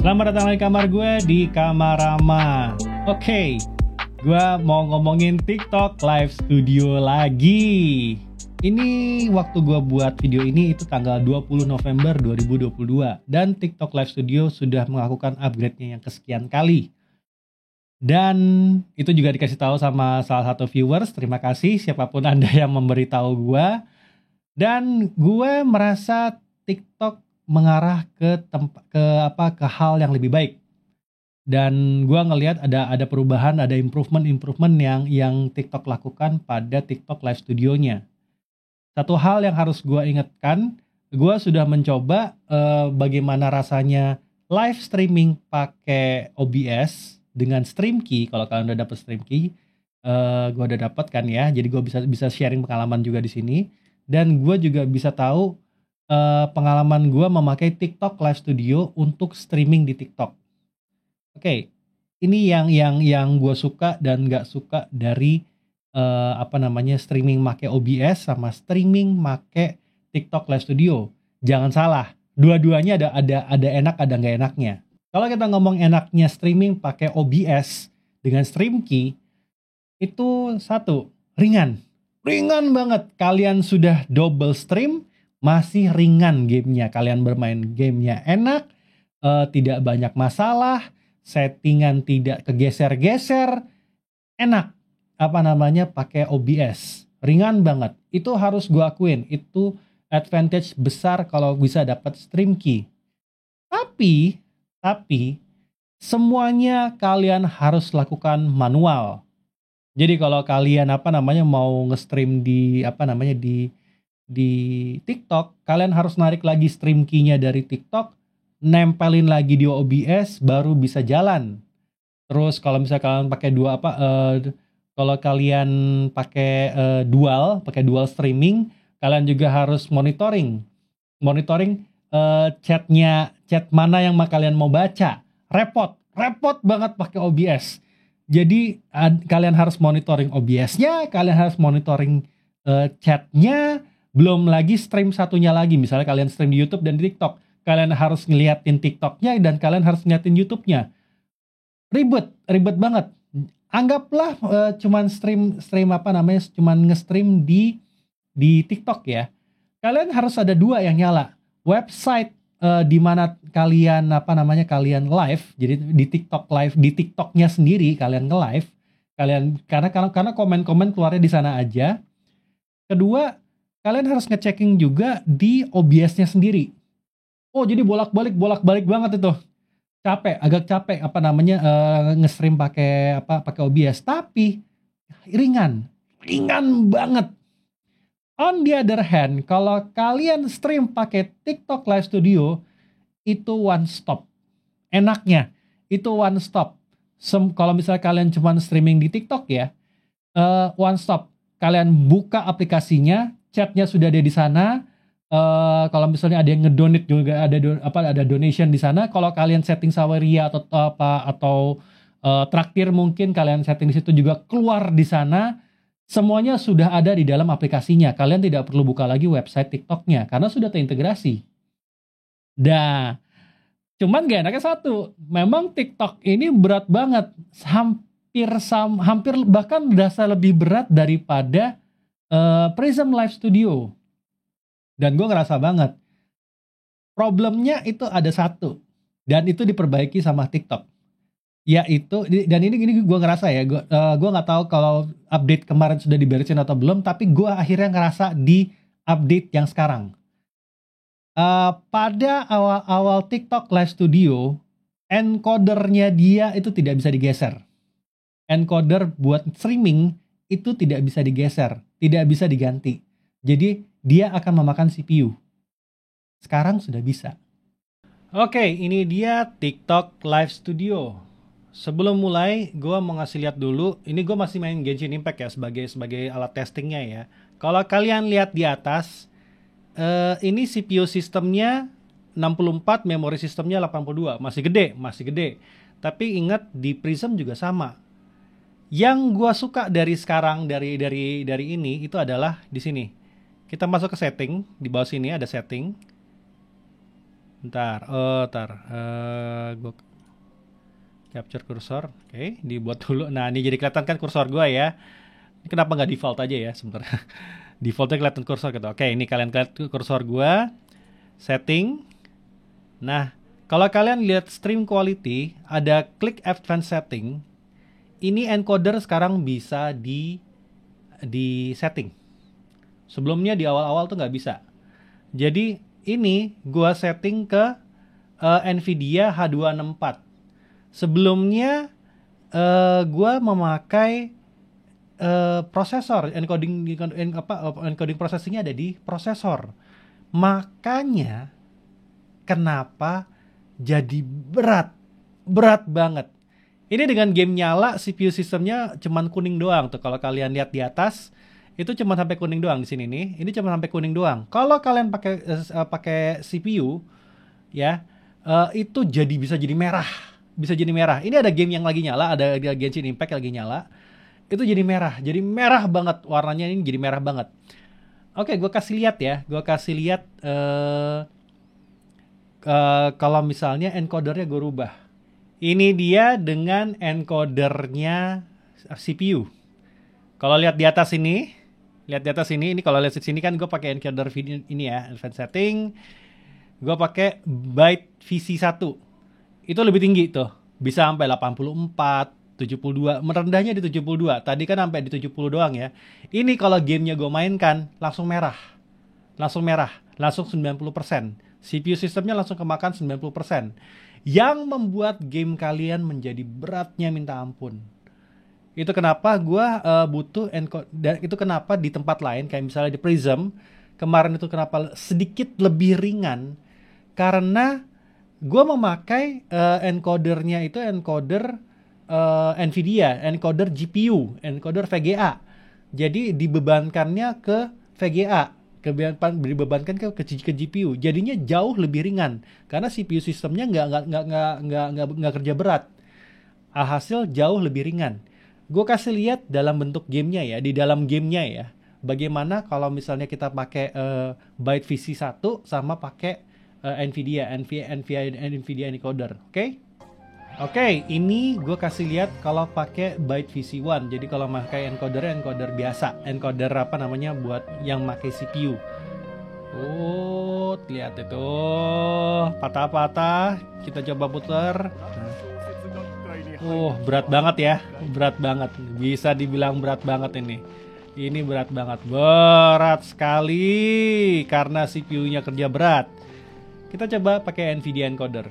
Selamat datang di kamar gue di Kamar Rama. Oke, gue mau ngomongin TikTok Live Studio lagi. Ini waktu gue buat video ini itu tanggal 20 November 2022. Dan TikTok Live Studio sudah melakukan upgrade-nya yang kesekian kali. Dan itu juga dikasih tahu sama salah satu viewers. Terima kasih siapapun Anda yang memberitahu gue. Dan gue merasa TikTok mengarah ke hal yang lebih baik. Dan gue ngelihat ada perubahan, ada improvement yang TikTok lakukan pada TikTok Live Studio-nya. Satu hal yang harus gue ingatkan, gue sudah mencoba bagaimana rasanya live streaming pakai OBS dengan StreamKey. Kalau kalian udah dapet StreamKey, gue udah dapet kan ya. Jadi gue bisa sharing pengalaman juga di sini. Dan gue juga bisa tahu pengalaman gue memakai TikTok Live Studio untuk streaming di TikTok. Oke, ini yang gue suka dan nggak suka dari streaming make OBS sama streaming make TikTok Live Studio. Jangan salah, dua-duanya ada enak ada nggak enaknya. Kalau kita ngomong enaknya streaming pakai OBS dengan StreamKey, itu satu, ringan banget. Kalian sudah double stream, masih ringan gamenya. Kalian bermain gamenya enak, tidak banyak masalah, settingan tidak kegeser-geser, enak. Pakai OBS, ringan banget. Itu harus gue akuin, itu advantage besar kalau bisa dapat StreamKey. Tapi semuanya kalian harus lakukan manual. Jadi kalau kalian mau nge-stream di TikTok, kalian harus narik lagi StreamKey-nya dari TikTok, nempelin lagi di OBS, baru bisa jalan. Terus kalau misalnya kalian pakai kalau kalian pakai dual streaming, kalian juga harus monitoring chat mana yang kalian mau baca. Repot banget pakai OBS. Jadi kalian harus monitoring OBS-nya, kalian harus monitoring chatnya, belum lagi stream satunya lagi. Misalnya kalian stream di YouTube dan di TikTok, kalian harus ngeliatin TikTok-nya dan kalian harus ngeliatin YouTube-nya. Ribet banget. Anggaplah cuman cuman nge-stream di TikTok ya. Kalian harus ada dua yang nyala. Website di mana kalian kalian live, jadi di TikTok live, di TikToknya sendiri kalian nge-live, karena komen-komen keluarnya di sana aja. Kedua, kalian harus ngechecking juga di OBS-nya sendiri. Oh, jadi bolak-balik banget itu. Agak capek nge-stream pakai OBS, tapi ringan banget. On the other hand, kalau kalian stream pakai TikTok Live Studio, itu one stop. Enaknya, itu one stop. Kalau misalnya kalian cuma streaming di TikTok ya, one stop. Kalian buka aplikasinya, chatnya sudah ada di sana. Kalau misalnya ada yang ngedonate juga, ada donation di sana. Kalau kalian setting Saweria atau traktir mungkin kalian setting di situ juga keluar di sana. Semuanya sudah ada di dalam aplikasinya. Kalian tidak perlu buka lagi website TikToknya karena sudah terintegrasi. Nah, cuman gak enaknya satu, memang TikTok ini berat banget, hampir bahkan berasa lebih berat daripada Prism Live Studio. Dan gue ngerasa banget, problemnya itu ada satu, dan itu diperbaiki sama TikTok. Yaitu, dan ini gue ngerasa ya, gue nggak tahu kalau update kemarin sudah diberesin atau belum, tapi gue akhirnya ngerasa di update yang sekarang. Pada awal TikTok Live Studio, encodernya dia itu tidak bisa digeser. Encoder buat streaming itu tidak bisa digeser, tidak bisa diganti. Jadi dia akan memakan CPU. Sekarang sudah bisa. Oke, ini dia TikTok Live Studio. Sebelum mulai, gue mau ngasih lihat dulu. Ini gue masih main Genshin Impact ya sebagai alat testingnya ya. Kalau kalian lihat di atas, ini CPU sistemnya 64, memori sistemnya 82. Masih gede. Tapi ingat di Prism juga sama. Yang gue suka dari sekarang dari ini itu adalah di sini. Kita masuk ke setting, di bawah sini ada setting. Bentar, gue capture cursor, oke, dibuat dulu. Nah, ini jadi kelihatan kan kursor gue ya. Ini kenapa nggak default aja ya sebentar? Defaultnya kelihatan kursor gitu. Oke, ini kalian lihat kursor gue, setting. Nah, kalau kalian lihat stream quality, ada klik advanced setting. Ini encoder sekarang bisa di setting. Sebelumnya di awal-awal tuh nggak bisa. Jadi ini gua setting ke Nvidia H264. Sebelumnya gua memakai prosesor, encoding processingnya ada di prosesor. Makanya kenapa jadi berat banget. Ini dengan game nyala, CPU sistemnya cuman kuning doang tuh. Kalau kalian lihat di atas, itu cuma sampai kuning doang di sini nih. Ini cuma sampai kuning doang. Kalau kalian pakai CPU, ya, itu bisa jadi merah. Bisa jadi merah. Ini ada game yang lagi nyala, ada Genshin Impact lagi nyala. Itu jadi merah. Jadi merah banget. Warnanya ini jadi merah banget. Oke, gue kasih lihat ya. Gue kasih lihat kalau misalnya encodernya gue rubah. Ini dia dengan encodernya CPU. Kalau lihat di atas ini, ini kalau lihat di sini kan gue pakai encoder video ini ya, advanced setting. Gue pakai byte VC1. Itu lebih tinggi tuh. Bisa sampai 84, 72, merendahnya di 72. Tadi kan sampai di 70 doang ya. Ini kalau gamenya gue mainkan langsung merah. Langsung 90%. CPU sistemnya langsung kemakan 90%. Yang membuat game kalian menjadi beratnya minta ampun. Itu kenapa gue butuh encoder. Itu kenapa di tempat lain kayak misalnya di Prism kemarin itu kenapa sedikit lebih ringan, karena gue memakai encodernya itu encoder Nvidia, encoder GPU, encoder VGA. Jadi dibebankannya ke VGA, dibebankan ke GPU. Jadinya jauh lebih ringan karena CPU sistemnya nggak kerja berat. Alhasil jauh lebih ringan. Gue kasih lihat dalam bentuk gamenya ya, di dalam gamenya ya. Bagaimana kalau misalnya kita pakai byte VC1 sama pakai Nvidia encoder, oke? Oke, ini gue kasih lihat kalau pakai byte VC1. Jadi kalau pakai encoder biasa, encoder apa namanya buat yang pakai CPU. Oh, lihat itu patah-patah. Kita coba putar. Berat banget ya, berat banget. Bisa dibilang berat banget ini. Ini berat banget, berat sekali karena CPU-nya kerja berat. Kita coba pakai Nvidia encoder.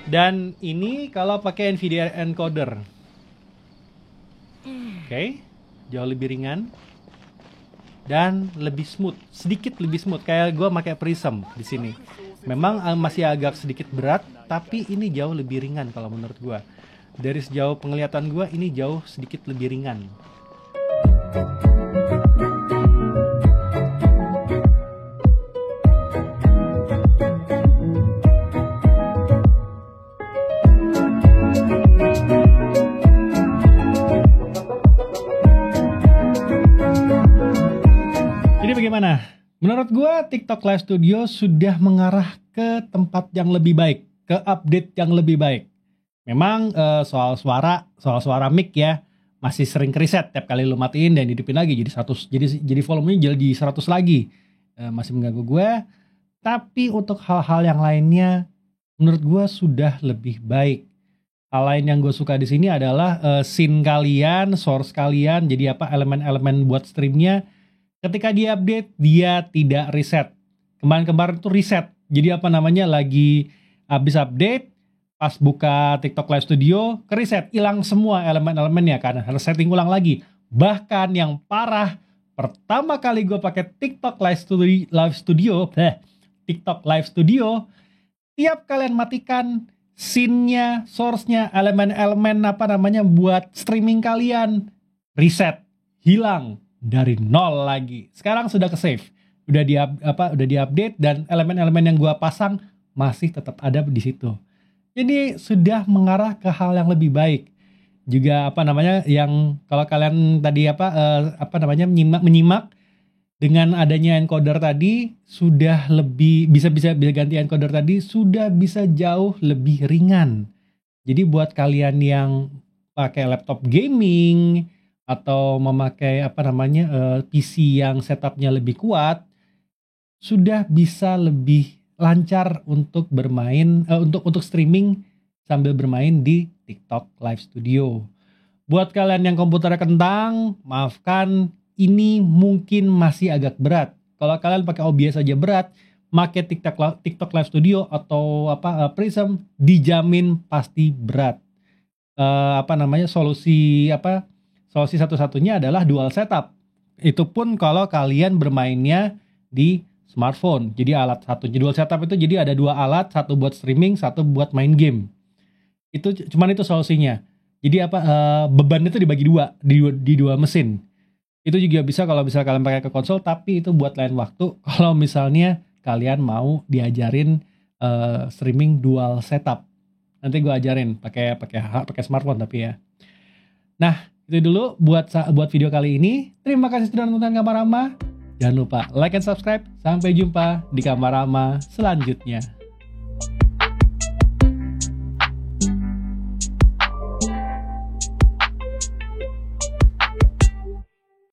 Dan ini kalau pakai Nvidia encoder. Oke, jauh lebih ringan dan lebih smooth, sedikit lebih smooth. Kayak gue pakai Prism di sini. Memang masih agak sedikit berat, tapi ini jauh lebih ringan kalau menurut gue. Dari sejauh penglihatan gue, ini jauh sedikit lebih ringan. Bagaimana? Menurut gue TikTok Live Studio sudah mengarah ke tempat yang lebih baik, ke update yang lebih baik. Memang soal suara mic ya masih sering reset tiap kali lu matiin dan hidupin lagi jadi 100, jadi volumenya jadi 100 lagi. Masih mengganggu gue. Tapi untuk hal-hal yang lainnya menurut gue sudah lebih baik. Hal lain yang gue suka di sini adalah scene kalian, source kalian, jadi apa elemen-elemen buat streamnya. Ketika dia update, dia tidak reset. Kemarin tuh reset. Jadi apa namanya, lagi habis update, pas buka TikTok Live Studio, ke reset. Hilang semua elemen-elemennya kan. Harus setting ulang lagi. Bahkan yang parah, pertama kali gue pakai TikTok Live Studio, TikTok Live Studio, tiap kalian matikan scene-nya, source-nya, elemen-elemen apa namanya buat streaming kalian, reset, hilang. Dari nol lagi. Sekarang sudah ke save, udah diupdate dan elemen-elemen yang gua pasang masih tetap ada di situ. Jadi sudah mengarah ke hal yang lebih baik. Juga apa namanya yang kalau kalian tadi menyimak Dengan adanya encoder tadi sudah lebih bisa ganti encoder tadi sudah bisa jauh lebih ringan. Jadi buat kalian yang pakai laptop gaming atau memakai PC yang setupnya lebih kuat, sudah bisa lebih lancar untuk bermain untuk streaming sambil bermain di TikTok Live Studio. Buat kalian yang komputernya kentang, maafkan, ini mungkin masih agak berat. Kalau kalian pakai OBS aja berat, pakai TikTok Live Studio atau Prism dijamin pasti berat. Solusi satu-satunya adalah dual setup. Itu pun kalau kalian bermainnya di smartphone. Jadi alat satu dual setup itu jadi ada 2 alat, satu buat streaming, satu buat main game. Cuman itu solusinya. Jadi beban itu dibagi di dua mesin. Itu juga bisa kalau misalnya kalian pakai ke konsol, tapi itu buat lain waktu. Kalau misalnya kalian mau diajarin streaming dual setup, nanti gue ajarin pakai smartphone tapi ya. Nah itu dulu buat video kali ini. Terima kasih sudah nonton Kamarama. Jangan lupa like and subscribe. Sampai jumpa di Kamarama selanjutnya.